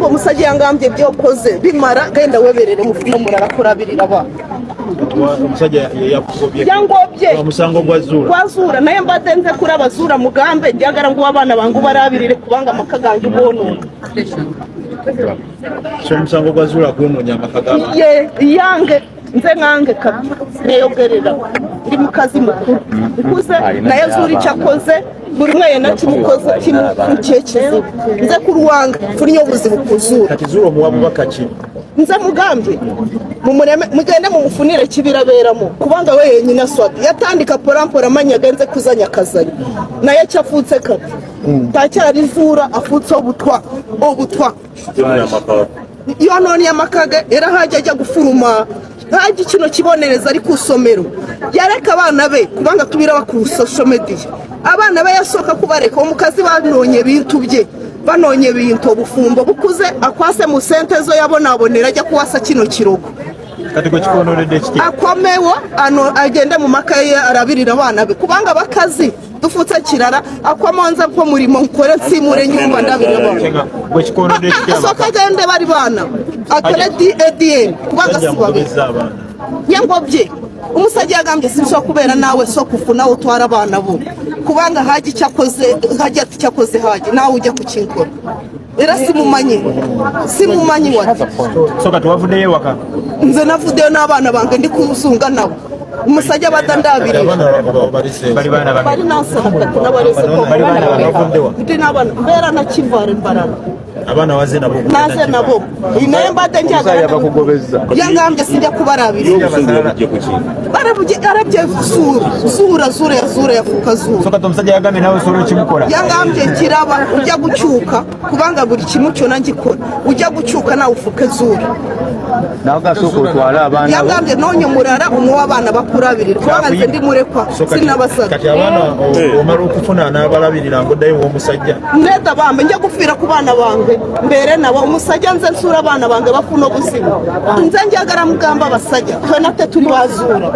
ngo musajja yangambye byokoze bimara genda weberere mufuna murara kurabirira ba omusajja yakugobye yangobye omusango gwazura naye mbadde nze kurabazura mugambe njagala ngo abana bangu barabirire kubanga amaka gange bwonoona so omusango gwazula gwononya amaka g'abantu yange nze ngange kabi neyogerera ndi mukazi mukuru nkuze naye zuri cyakoze buri mwe yena kimukoze kimukikizibu nze kurwanga funye obuzibu kuzura kati zura omuwabu bakaki nze mugambye mugende mumufunire kibiraberamo kubanga we yenyina swati yatandika porampora amanyaga nze kuzanya kazari naye cyafutse kabi tacyari zura afutse obutwa iyo none yamakaga era hajya ajya gufuruma haji kino kibonereza ari kusomero yareka abana be kubanga tubira bakuru social media abana be yasoka kubareka umukazi banonye bintu bye banonye bintu bufumbo bukuze akwase mu sentezo yabonabonera ajya kuwasa kino kirogo kati ko kikononede kiti akomewo ano agende mu makaye arabirira abana be kubanga bakazi dufutse kirara akwamonza ko murimo nkore nsimure nyumba ndabirira ko kikononede kiti asoka gende bari bana akore DADN kubanga sibabe yangobye umusajja yagambye sinshobora kubera nawe so kufuna utwara abana bo kubanga haji cyakoze hajya cyakoze haji nawe ujya kukinkora era simumanyi wati soka tuwavudeye waka nze navudeyo n'abana bange ndi kuzunga nabo umusajja badandabire bari nasaba n'abarese ko bari n'abana mbera na kivare mbarana abana waze nabo inaye mbadde njagala bakugobeza yangambye sijja kubarabira arabye zura yafuka zura soka tomusajja yagambye nawe solo kimukora yangambye kiraba ujya gucyuka kubanga buri kimwe cyo nangikora ujya gucyuka nawe ufuke zura nawe gasoko twala abana yangambye nonye murara umwe abana bakurabirira kubanga nze ndi murekwa sinabasaga kati abana omara okufuna n'abalabirira ngo dayi wo musajja ndeta bambe njya gufira ku bana bange mbere nabo umusajja nze nsura abana bange bafuna obuzima nze njagala mugamba abasajja twena tuli bazura